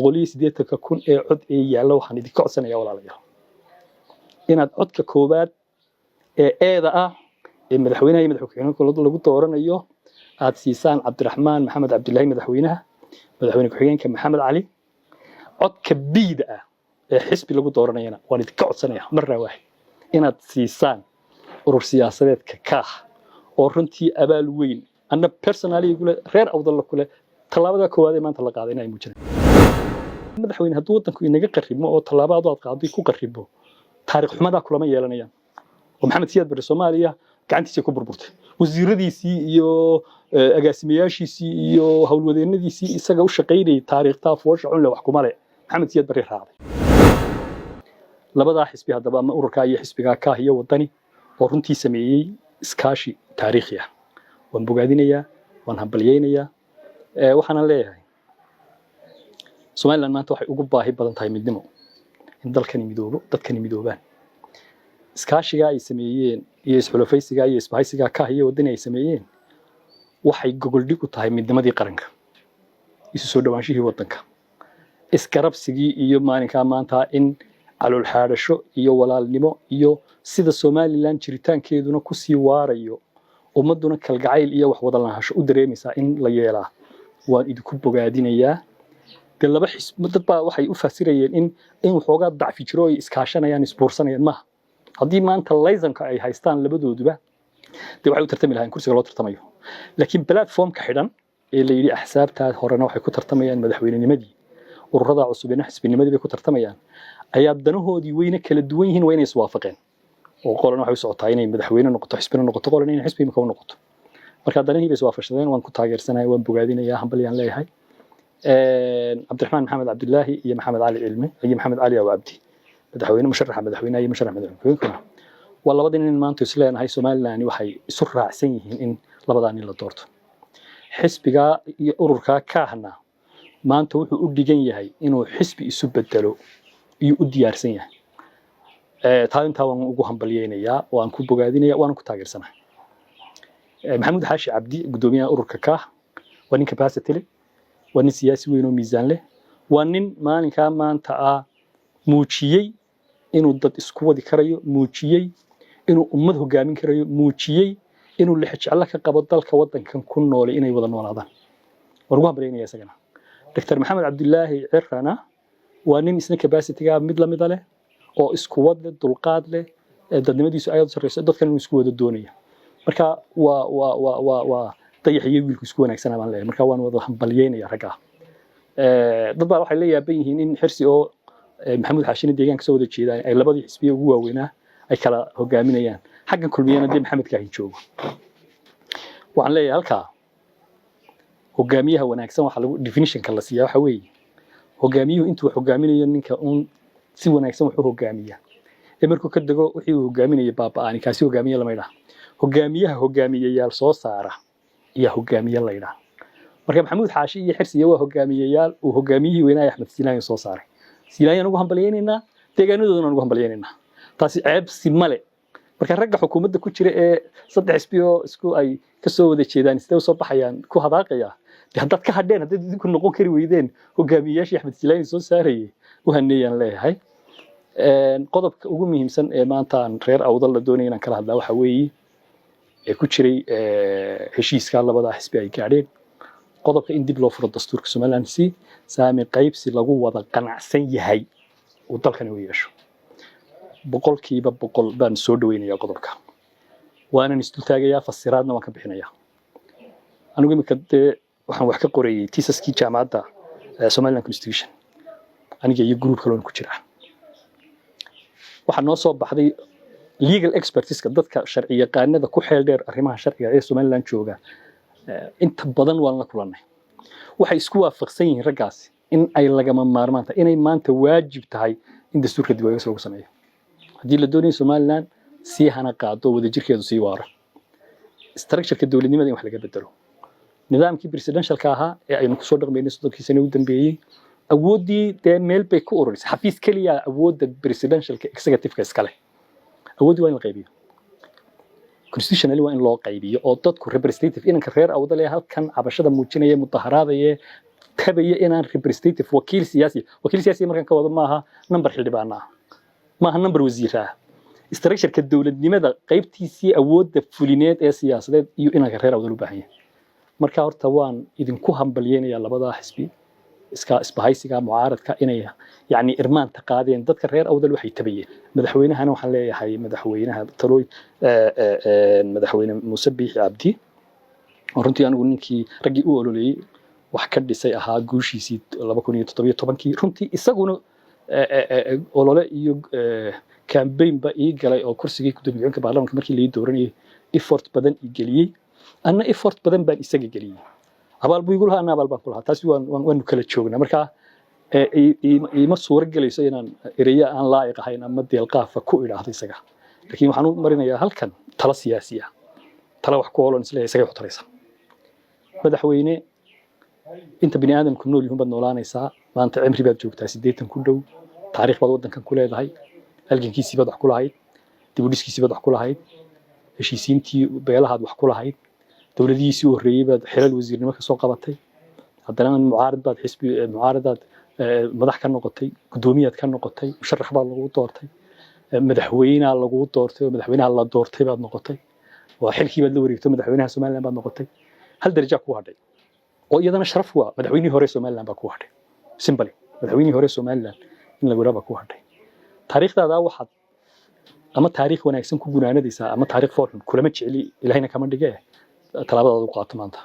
180 kun ee cod ee yaalla waxaan idin ka codsanayaa walaalayaal inaad codka koobaad ee eeda ah ee madaxweynaha iyo madaxweynaha lagu dooranayo aad siisaan Cabdiraxmaan Maxamed Cabdullaahi madaxweyne ku-xigeenka Maxamed Cali codka biida ah ee xisbi lagu dooranayna waan idin ka codsanayaa marna waaxid inaad siisaan urur siyaasadeedka kaah oo runtii abaal weyn anna personally reer awdal kule talaabada koowaad ee maanta la qaaday inay muujinayaan madaxweyne hadduu wadanku inaga qarrimo oo talaabada aad qaaday ku qarribo taariikh xumada kulama yeelanayaan oo Maxamed Siyaad Barre Soomaaliya gacantiisa ku burburtay wasiiradiisii iyo agaasimayaashiisii iyo hawlwadeennadiisii isaga u shaqeynayay taariikhta foosha cunle wax kuma leh Maxamed Siyaad Barre raacday labada xisbi haddaba ama ururka iyo xisbiga ka iyo wadani oo runtii sameeyay iskaashi taariikhi ah waan bogaadinayaa waan hambalyeynaya waxaan leeyahay Soomaaliland maanta waxay ugu baahi badan tahay midnimo in dalkani midoobo dadkani midoobaan iskaashiga ay sameeyeen iyo isxulafaysiga iyo isbahaysiga ka iyo wadani ay sameeyeen waxay gogol dhig u tahay midnimadii qaranka isu soo dhawaanshihii wadanka iskarabsigii iyo maalinka maanta in calool xaadasho iyo walaalnimo iyo sida Soomaaliland jiritaankeeduna ku sii waarayo ummaduna kalgacayl iyo wax wada lahaansho u dareemaysa in la yeelaa waan idinku bogaadinayaa laba xisb dad baa waxay u fasirayeen in waxoogaa dacfi jiro ay iskaashanayaan isbuursanayaan ma haddii maanta laysanka ay haystaan labadooduba dee waxay u tartami lahayn kursiga loo tartamayo laakiin platformka xidhan ee la yidhi axsaabta horena waxay ku tartamayaan madaxweynenimadii ururada cusubina xisbinimadii bay ku tartamayaan ayaa danahoodii weyna kala duwan yihiin waa inay iswaafaqeen oo qolana waxay u socotaa inay madaxweyne noqoto xisbina noqoto qolana inay xisbi ka noqoto marka danahii bay iswaafaqsadeen waan ku taageersanahay waan bogaadinayaa hambalyaan leeyahay Cabdiraxmaan Maxamed Cabdullaahi iyo Maxamed Cali Cilmi iyo Maxamed Cali Aw Abdi madaxweyne musharaxa madaxweynaha iyo musharaxa madaxweynaha waa labadii nin maanta isleenahay Soomaaliland waxay isu raacsan yihiin in labadaan nin la doorto xisbiga iyo ururka kaahna maanta wuxuu u dhigan yahay inuu xisbi isu bedelo iyo u diyaarsan yahay taalinta waan ugu hambalyeynayaa waan ku bogaadinayaa waan ku taageersanahay Maxamuud Xaashi Cabdi gudoomiyaha ururka kaah waa nin capacity leh waa nin siyaasi weyn oo miisaan leh waa nin maalinka maanta muujiyay inuu dad isku wadi karayo muujiyay inuu ummad hogaamin karayo muujiyay inuu la xijecla ka qabo dalka wadankan ku nool inay wada noolaadaan war ugu hambalyeynaya isagana Dr. Maxamed Cabdullaahi Cirrana waa nin isna capacity-ga mid la mid leh oo isku wad leh dulqaad leh dadnimadiisu ay sarreyso dadkan isku wada doonaya marka waa dayaxiyo wiilku isku wanaagsan baan leeyahay marka waan wada hambalyeynaya raga dad baa waxay leeyahay in xirsi oo Maxamuud Xaashina deegaanka soo wada jeedaan ay labadii xisbiye ugu waaweynaa ay kala hogaaminayaan xaggan kulmiyana dib Maxamed Kaahin joogo waxaan leeyahay halka hogaamiyaha wanaagsan waxa lagu definition-ka la siiyaa waxa weeye hogaamiyuhu intuu hogaaminayo ninka si wanaagsan wuxuu hogaamiyaa markuu ka dago wixii uu hogaaminayo baaba'ani kaasi hogaamiye lama yiraahdo hogaamiyaha hogaamiyeyaal soo saara iyo hogaamiye la yiraahdo marka Maxamuud Xaashi iyo Xirsi waa hogaamiyeyaal uu hogaamiyihii weynaa Axmed Siilaayo soo saaray Siilaayo ugu hambalyeynayna deegaanadoodana ugu hambalyeynayna taasi ceeb si male marka ragga xukuumadda ku jira ee saddex xisbiyo isku ay ka soo wada jeedaan sidoo soo baxayaan ku hadaaqaya dad ka hadheen hadii idinku noqon kari weydeen hogaamiyayaashii Axmed Siilaayo soo saaray u haneeyaan leeyahay qodobka ugu muhiimsan ee maanta aan reer awdal la doonayay inaan kala hadlaa waxa weeye ee ku jiray heshiiska labada xisbi ay gaadheen qodobka in dib loo furo dastuurka Soomaaliland si saami qaybsi lagu wada qanacsan yahay oo dalkan uu yeesho boqolkiiba boqol baan soo dhaweynayaa qodobka waana isdul taagayaa fasiraadna waan ka bixinayaa anigu imika waxaan wax ka qorayay tiisaskii jaamacadda Somaliland Constitution aniga iyo group kale oo ku jira waxaa noo soo baxday legal expertise-ka dadka sharci yaqaanada ku xeel dheer arrimaha sharciga ee Somaliland jooga inta badan waan la kulannay waxay isku waafaqsan yihiin raggaasi in ay lagama maarmaan tahay inay maanta waajib tahay in dastuurka dib looga soo sameeyo haddii la doonayo Somaliland si hana qaado wada jirkeedu sii waaro structure-ka dawladnimada in wax laga bedelo nidaamkii presidential-ka ahaa ee aynu ku soo dhaqmaynay 30 sano u dambeeyay awoodii meel bay ku ururisay xafiis kaliya awoodda presidential-ka executive-ka iska leh awoodii waa in la qaybiyo constitutionally waa in loo qaybiyo oo dadku representative inanka reer awdal ee halkan cabashada muujinaya mudaharaadaya تبي إن representative وكيل سياسي مركان كوضع معها نمبر حلبانا معها نمبر وزيرها استرشر كالدولة لماذا قيبتي سي أود فلينات سياسة يو إنا كرير أو دلوباهية مركا هرتوان إذن كوهم بليين يلا بدا حسبي isbahaysiga mucaaradka inay yani irmaan taqaadeen dadka reer awdal waxay tabiyeen madaxweynahana waxaan leeyahay madaxweynaha talooy madaxweyne Muuse Biixi Cabdi runtii anigu ninkii ragii u ololeeyay wax ka dhisay ahaa guushiisii 2017 runtii isaguna olole iyo campaign ba ii galay oo kursigii ku dibiyay baarlamaanka markii la dooranayay effort badan ii galiyay anna effort badan baan isaga galiyay abaal buu igu lahaa ana abaal baan ku lahaa taasi waan kala joognaa marka ima suura galayso inaan eraya aan laayiq ahayn ama deelqaafa ku idhaahdo isaga laakiin waxaan u marinayaa halkan tala siyaasiya tala wax ku hoolan isla isaga xutaraysa madaxweyne inta bini aadamku nool yihiin bad noolaanaysaa maanta cimri baad joogtaa 80 ku dhow taariikh baad wadankan ku leedahay halgankiisii baad wax ku lahayd dib u dhiskiisii baad wax ku lahayd heshiisiintii beelahaad wax ku lahayd dowladiisii u horeeyay baad xilal wasiirnimo ka soo qabatay haddana mucaarad baad xisbi mucaaradaad madax ka noqotay gudoomiyaad ka noqotay musharax baad lagu doortay madaxweynaha lagu doortay madaxweynaha la doortay baad noqotay waa xilkii baad la wareegtay madaxweynaha Soomaaliland baad noqotay hal darajo ku hadhay oo iyadana sharaf waa madaxweynihii hore Soomaaliland baa ku hadhay simple madaxweynihii hore Soomaaliland in lagu raba ku hadhay taariikhdaada waxaad ama taariikh wanaagsan ku gunaanadaysa ama taariikh foorxun kulama jeceli ilaahayna kama dhigay talaabada u qaato maanta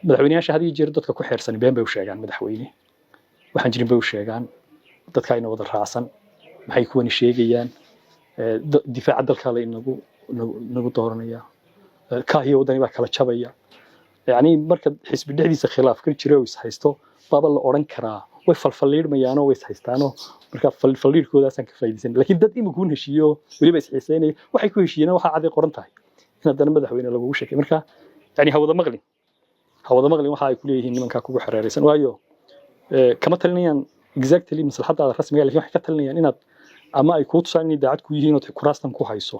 madaxweynayaasha hadii jeer dadka ku xeersan been bay u sheegaan madaxweyne waxaan jirin bay u sheegaan dadka ay wada raacsan maxay kuwani sheegayaan difaaca dalka la inagu dooranaya ka iyo wadani baa kala jabaya yani marka xisbi dhexdiisa khilaaf ka jiro oo is haysto baba la oran karaa way falfaliirmayaan oo way is haystaano marka falfaliirkoodaasaan ka faa'iideysan laakiin dad imika ku heshiiyo waliba is xiiseynay waxay ku heshiiyeen waxa cad qoran tahay in haddana madaxweyne lagu sheekay marka yani hawada maqlin waxa ay ku leeyihiin nimanka kugu xareeraysan waayo kama talinayaan exactly maslaxadaada rasmiga laakiin waxay ka talinayaan inaad ama ay ku tusaan in daacad ku yihiin oo kuraastan ku hayso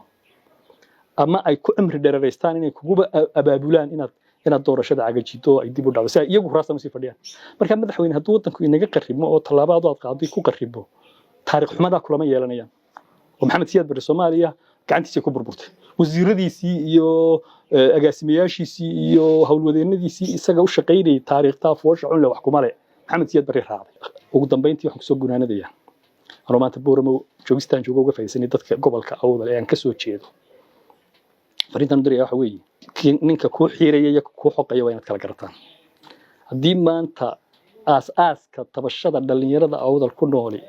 ama ay ku amri dheeraystaan inay kugu abaabulaan inaad doorashada cagajido ay dib u dhacdo si iyagu kuraastan si fadhiyaan marka madaxweyne hadduu wadanku inaga qarrimo oo talaabado aad qaaday ku qarribo taariikh xumada kulama yeelanayaan oo maxamed siyaad bari Soomaaliya gacantiisa ku burburtay wasiiradiisii iyo agaasimayaashiisii iyo hawlwadeennadiisii isaga u shaqeynay taariikhta foosha cun la wax kuma leh maxamed siyaad bari raacday ugu dambeyntii waxaan soo gunaanadaya anoo maanta booramo joogistaan joogo uga faa'iideysanay dadka gobolka awdal ee aan ka soo jeedo farintan dariya waxa weeye ninka ku xiiraya iyo ku xoqaya waa inaad kala garataan haddii maanta aaska tabashada dhalinyarada awdal ku nooli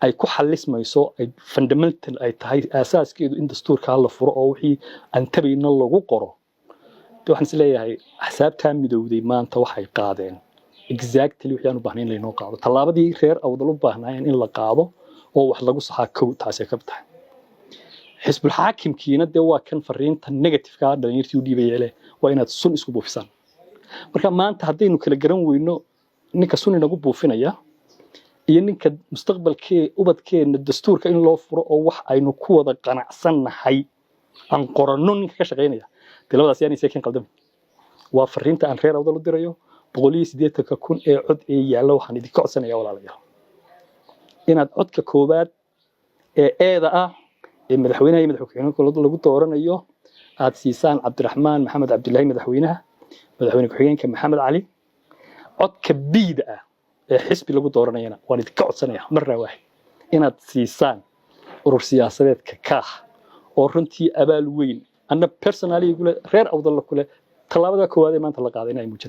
ay ku xalismayso ay fundamental ay tahay asaaskeedu in dastuurka la furo oo wixii aan tabayna lagu qoro waxaan is leeyahay xisaabta midowday maanta waxay qaadeen exactly wixii aan u baahnayn inay noo qaado talaabadii reer awdal u baahnaayeen in la qaado oo wax lagu saxaa kow taasay ka tahay xisbul xaakimkiina dee waa kan fariinta negative-ka dhalinyartii u dhiibayay waa inaad sun isku buufisaan marka maanta haddaynu kala garan weyno ninka sun inagu buufinaya iyo ninka mustaqbalkee ubadkeena dastuurka in loo furo oo wax aynu ku wada qanacsanahay aan qoranno ninka ka shaqeynaya labadaas yaani seekin qaldan waa fariinta aan reer awdal u dirayo 180,000 ee cod ee yaala waxaan idin ka codsanayaa walaalayaal inaad codka koobaad ee eeda ah ee madaxweynaha iyo madaxweynaha lagu dooranayo aad siisaan Cabdiraxmaan Maxamed Cabdullaahi madaxweyne ku-xigeenka Maxamed Cali codka biida ah ee xisbi lagu dooranayna waan idin ka codsanayaa marna waaxid inaad siisaan urur siyaasadeedka ka oo runtii abaal weyn anna personally reer awdal kule talaabada koowaad ee maanta la qaaday inay muujinayaan